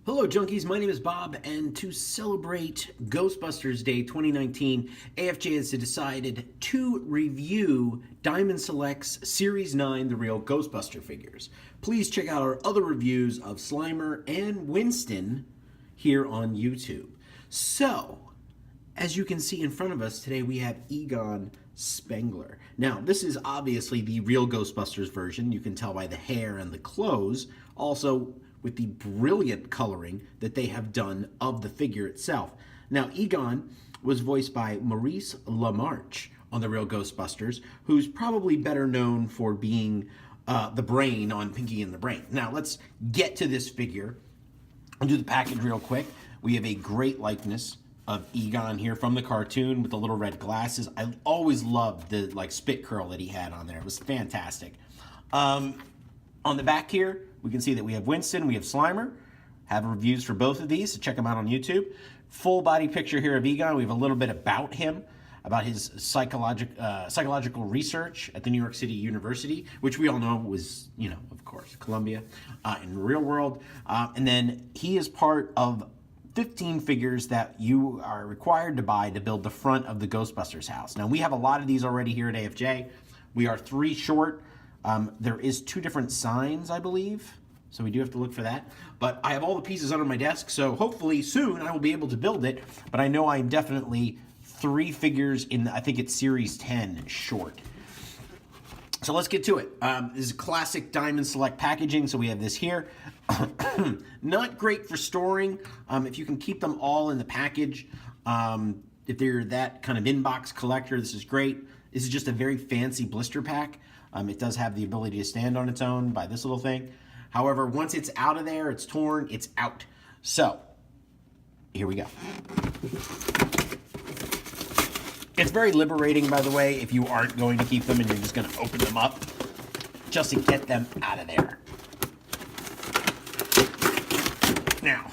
Hello Junkies, my name is Bob, and to celebrate Ghostbusters Day 2019, AFJ has decided to review Diamond Select's Series 9 The Real Ghostbuster figures. Please check out our other reviews of Slimer and Winston here on YouTube. So, as you can see in front of us today, we have Egon Spengler. Now, this is obviously the Real Ghostbusters version. You can tell by the hair and the clothes. Also, with the brilliant coloring that they have done of the figure itself. Now, Egon was voiced by Maurice LaMarche on The Real Ghostbusters, who's probably better known for being the brain on Pinky and the Brain. Now, let's get to this figure. I'll do the package real quick. We have a great likeness of Egon here from the cartoon with the little red glasses. I always loved the spit curl that he had on there. It was fantastic. On the back here, we can see that we have Winston, we have Slimer. Have reviews for both of these, so check them out on YouTube. Full body picture here of Egon. We have a little bit about him, about his psychological research at the New York City University, which we all know was, of course, Columbia in the real world. And then he is part of 15 figures that you are required to buy to build the front of the Ghostbusters house. Now, we have a lot of these already here at AFJ. We are 3 short. There is 2 different signs, I believe, so we do have to look for that. But I have all the pieces under my desk, so hopefully soon I will be able to build it. But I know I'm definitely 3 figures in, I think it's Series 10 short. So let's get to it. This is classic Diamond Select packaging, so we have this here. Not great for storing. If you can keep them all in the package, if they're that kind of inbox collector, this is great. This is just a very fancy blister pack. It does have the ability to stand on its own by this little thing. However, once it's out of there, it's torn, it's out. So, here we go. It's very liberating, by the way, if you aren't going to keep them and you're just going to open them up just to get them out of there. Now,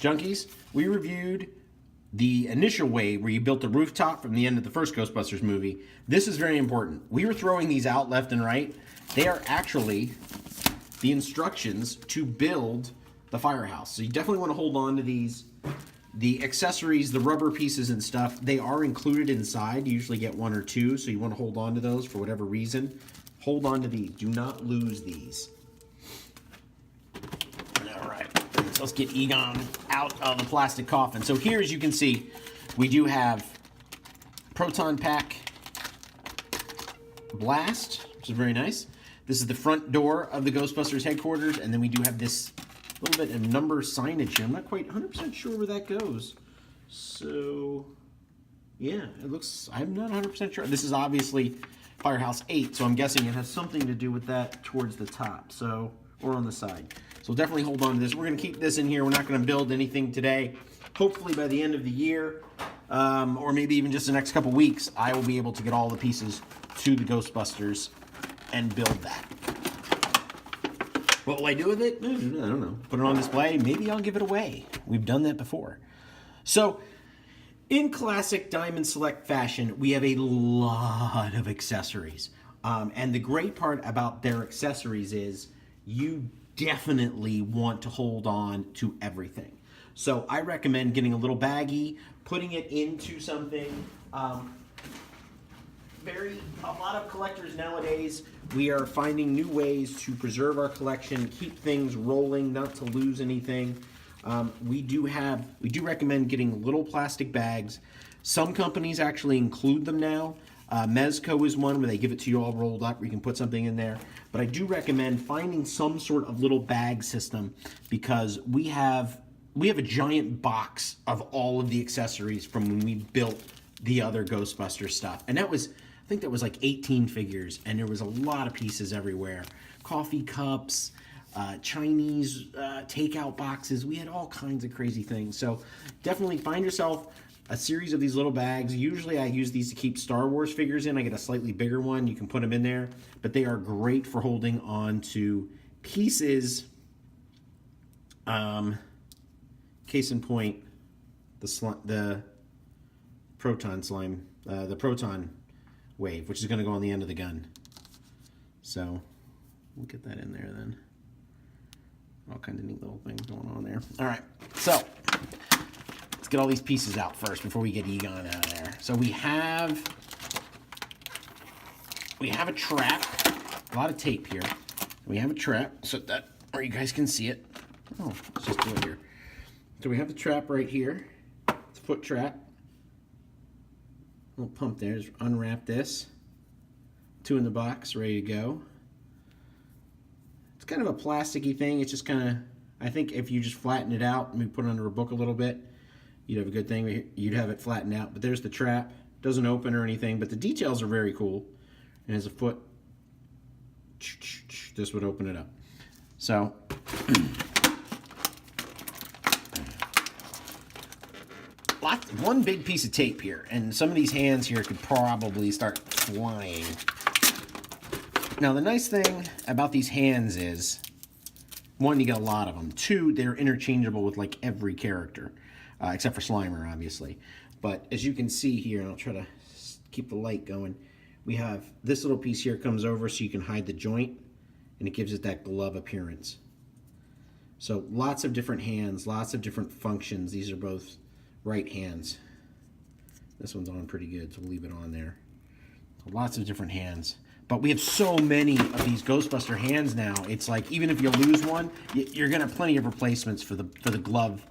Junkies, we reviewed the initial wave where you built the rooftop from the end of the first Ghostbusters movie. This is very important. We were throwing these out left and right. They are actually the instructions to build the firehouse. So you definitely want to hold on to these. The accessories, the rubber pieces and stuff, they are included inside. You usually get 1 or 2, so you want to hold on to those for whatever reason. Hold on to these. Do not lose these. All right. So let's get Egon out of the plastic coffin. So here, as you can see, we do have Proton Pack Blast, which is very nice. This is the front door of the Ghostbusters headquarters, and then we do have this little bit of number signage here. I'm not quite 100% sure where that goes. So, yeah, it looks, I'm not 100% sure. This is obviously Firehouse 8, so I'm guessing it has something to do with that towards the top, so, or on the side. So we'll definitely hold on to this. We're going to keep this in here. We're not going to build anything today. Hopefully by the end of the year, or maybe even just the next couple weeks, I will be able to get all the pieces to the Ghostbusters and build that. What will I do with it? I don't know. Put it on display. Maybe I'll give it away. We've done that before. So, in classic Diamond Select fashion, we have a lot of accessories. And the great part about their accessories is you definitely want to hold on to everything. So I recommend getting a little baggie, putting it into something. A lot of collectors nowadays, we are finding new ways to preserve our collection, keep things rolling, not to lose anything. We do recommend getting little plastic bags. Some companies actually include them now. Mezco is one where they give it to you all rolled up, where you can put something in there. But I do recommend finding some sort of little bag system, because we have a giant box of all of the accessories from when we built the other Ghostbuster stuff. And that was, I think that was like 18 figures, and there was a lot of pieces everywhere. Coffee cups, Chinese takeout boxes. We had all kinds of crazy things. So definitely find yourself a series of these little bags. Usually I use these to keep Star Wars figures in. I get a slightly bigger one. You can put them in there. But they are great for holding on to pieces. Case in point, the proton slime, the proton wave, which is going to go on the end of the gun. So we'll get that in there then. All kinds of neat little things going on there. All right, so let's get all these pieces out first before we get Egon out of there. So we have a trap, a lot of tape here. We have a trap so that where you guys can see it. Oh, let's just do it here. So we have the trap right here. It's a foot trap. Little pump there. Just unwrap this. 2 in the box, ready to go. It's kind of a plasticky thing. It's just kind of, I think if you just flatten it out and we put it under a book a little bit, you'd have a good thing. You'd have it flattened out. But there's the trap. Doesn't open or anything, but the details are very cool. And as a foot, this would open it up. So, one big piece of tape here, and some of these hands here could probably start flying. Now, the nice thing about these hands is, 1, you get a lot of them. 2, they're interchangeable with like every character, except for Slimer, obviously. But as you can see here, and I'll try to keep the light going, we have this little piece here comes over so you can hide the joint, and it gives it that glove appearance. So lots of different hands, lots of different functions. These are both right hands. This one's on pretty good, so we'll leave it on there. So lots of different hands. But we have so many of these Ghostbuster hands now. It's like even if you lose one, you're gonna have plenty of replacements for the glove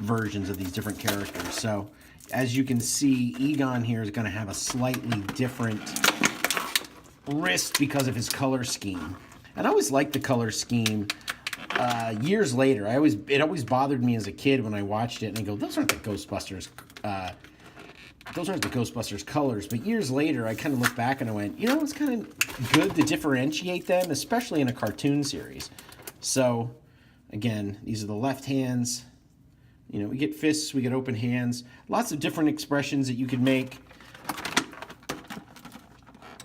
versions of these different characters. So as you can see, Egon here is gonna have a slightly different wrist because of his color scheme. And I always liked the color scheme. Years later, it always bothered me as a kid when I watched it, and I go, those aren't the Ghostbusters. Those aren't the Ghostbusters colors. But years later, I kind of look back and I went, you know, it's kind of good to differentiate them, especially in a cartoon series. So, again, these are the left hands. You know, we get fists, we get open hands. Lots of different expressions that you could make.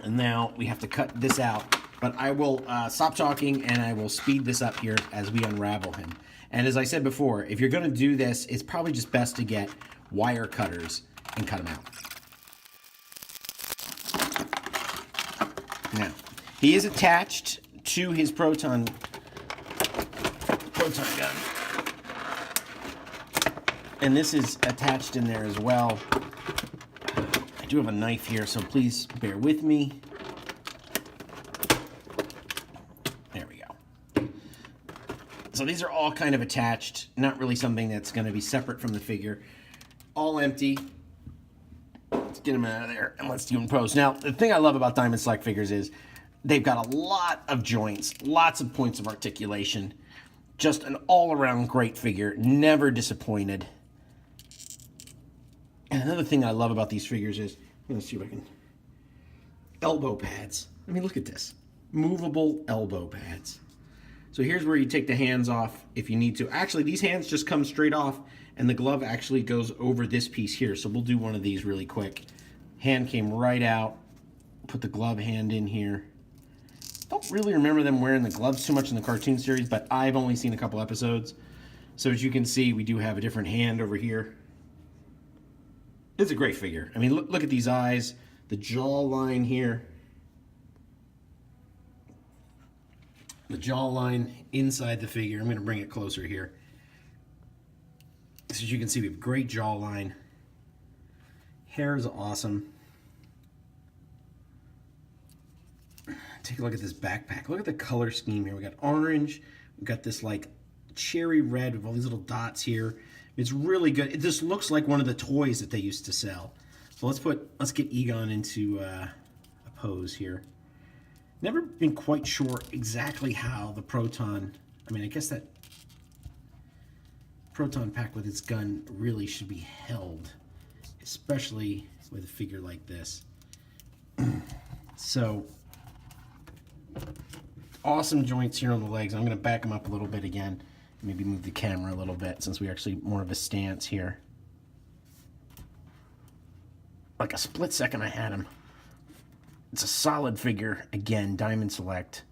And now we have to cut this out. But I will stop talking and I will speed this up here as we unravel him. And as I said before, if you're going to do this, it's probably just best to get wire cutters and cut him out. Now, he is attached to his proton gun. And this is attached in there as well. I do have a knife here, so please bear with me. So these are all kind of attached, not really something that's going to be separate from the figure. All empty. Let's get them out of there and let's do them post. Now, the thing I love about Diamond Select figures is they've got a lot of joints, lots of points of articulation. Just an all-around great figure, never disappointed. And another thing I love about these figures is, let's see if I can, elbow pads. I mean, look at this. Movable elbow pads. So here's where you take the hands off if you need to. Actually, these hands just come straight off, and the glove actually goes over this piece here. So we'll do one of these really quick. Hand came right out. Put the glove hand in here. Don't really remember them wearing the gloves too much in the cartoon series, but I've only seen a couple episodes. So as you can see, we do have a different hand over here. It's a great figure. I mean, look at these eyes, the jawline here. The jawline inside the figure. I'm going to bring it closer here. So as you can see, we have great jawline. Hair is awesome. Take a look at this backpack. Look at the color scheme here. We got orange. We got this like cherry red with all these little dots here. It's really good. It just looks like one of the toys that they used to sell. So let's get Egon into a pose here. Never been quite sure exactly how the proton, I mean, I guess that proton pack with its gun really should be held, especially with a figure like this. So, awesome joints here on the legs. I'm going to back them up a little bit again. Maybe move the camera a little bit since we actually more of a stance here. Like a split second I had him. It's a solid figure. Again, Diamond Select.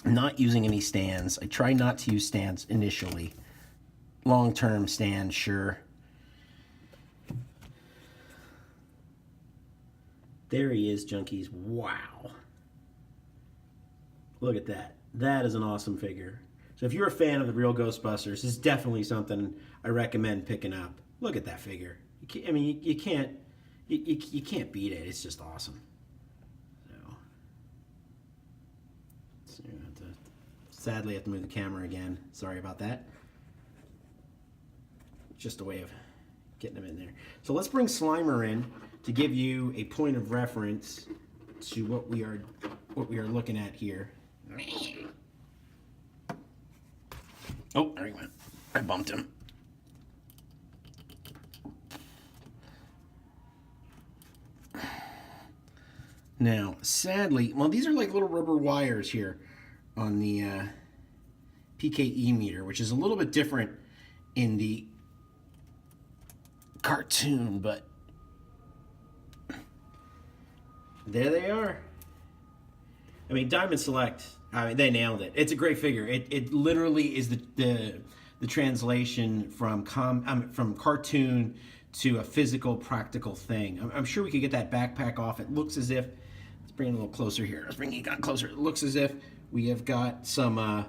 Not using any stands. I try not to use stands initially. Long-term stands, sure. There he is, junkies. Wow. Look at that. That is an awesome figure. So if you're a fan of the Real Ghostbusters, it's definitely something I recommend picking up. Look at that figure. You can't beat it. It's just awesome. So sadly, I have to move the camera again. Sorry about that. Just a way of getting them in there. So let's bring Slimer in to give you a point of reference to what we are looking at here. Oh, there he went. I bumped him. Now, sadly, well, these are like little rubber wires here on the PKE meter, which is a little bit different in the cartoon, but there they are. I mean, Diamond Select, I mean, they nailed it. It's a great figure. It literally is the translation from cartoon to a physical, practical thing. I'm sure we could get that backpack off. It looks as if, let's bring it a little closer here. Let's bring Egon closer. It looks as if we have got some,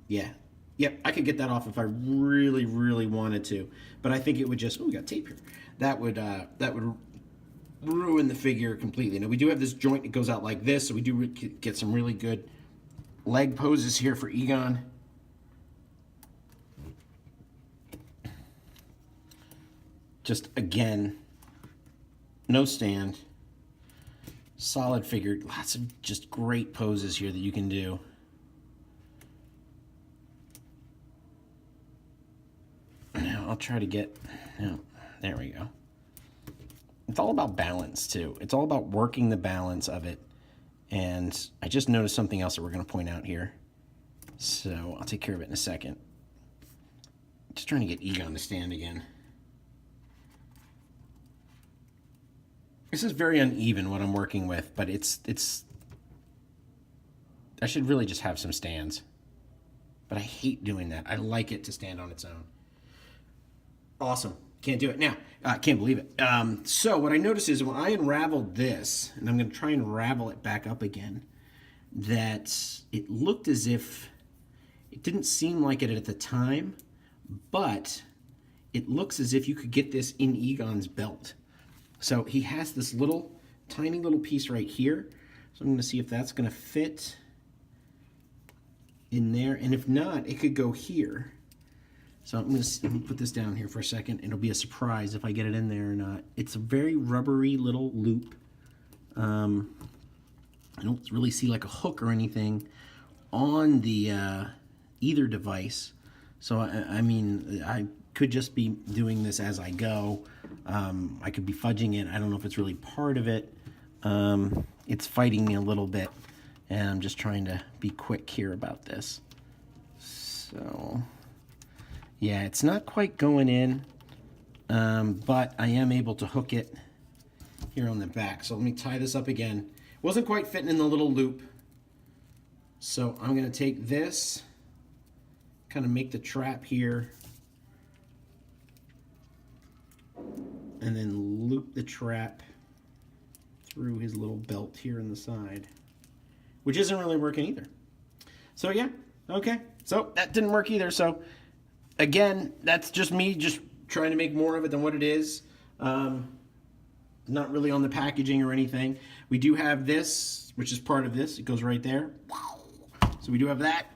yeah. Yep, I could get that off if I really, really wanted to. But I think it would just, oh, we got tape here. That would ruin the figure completely. Now, we do have this joint that goes out like this, so we do get some really good leg poses here for Egon. Just, again, no stand. Solid figure. Lots of just great poses here that you can do. Now, I'll try to get, oh, there we go. It's all about balance, too. It's all about working the balance of it. And I just noticed something else that we're going to point out here. So I'll take care of it in a second. Just trying to get Egon to stand again. This is very uneven what I'm working with, but it's I should really just have some stands. But I hate doing that. I like it to stand on its own. Awesome. Can't do it. Now, I can't believe it. So what I noticed is when I unraveled this, and I'm going to try and ravel it back up again, that it looked as if, it didn't seem like it at the time, but it looks as if you could get this in Egon's belt. So he has this little, tiny little piece right here. So I'm going to see if that's going to fit in there. And if not, it could go here. So I'm going to put this down here for a second. It'll be a surprise if I get it in there or not. It's a very rubbery little loop. I don't really see like a hook or anything on the either device. So, I mean, I could just be doing this as I go. I could be fudging it. I don't know if it's really part of it. It's fighting me a little bit. And I'm just trying to be quick here about this. So... yeah, it's not quite going in, but I am able to hook it here on the back. So let me tie this up again. Wasn't quite fitting in the little loop. So I'm going to take this, kind of make the trap here, and then loop the trap through his little belt here on the side, which isn't really working either. So yeah, okay. So that didn't work either. So again, that's just me just trying to make more of it than what it is. Not really on the packaging or anything. We do have this, which is part of this. It goes right there. So we do have that.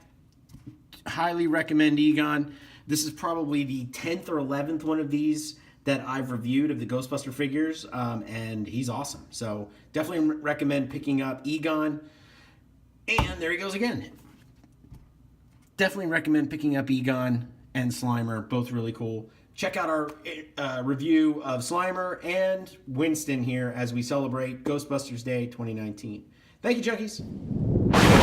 Highly recommend Egon. This is probably the 10th or 11th one of these that I've reviewed of the Ghostbuster figures, and he's awesome. So definitely recommend picking up Egon. And there he goes again. Definitely recommend picking up Egon and Slimer, both really cool. Check out our review of Slimer and Winston here as we celebrate Ghostbusters Day 2019. Thank you, junkies.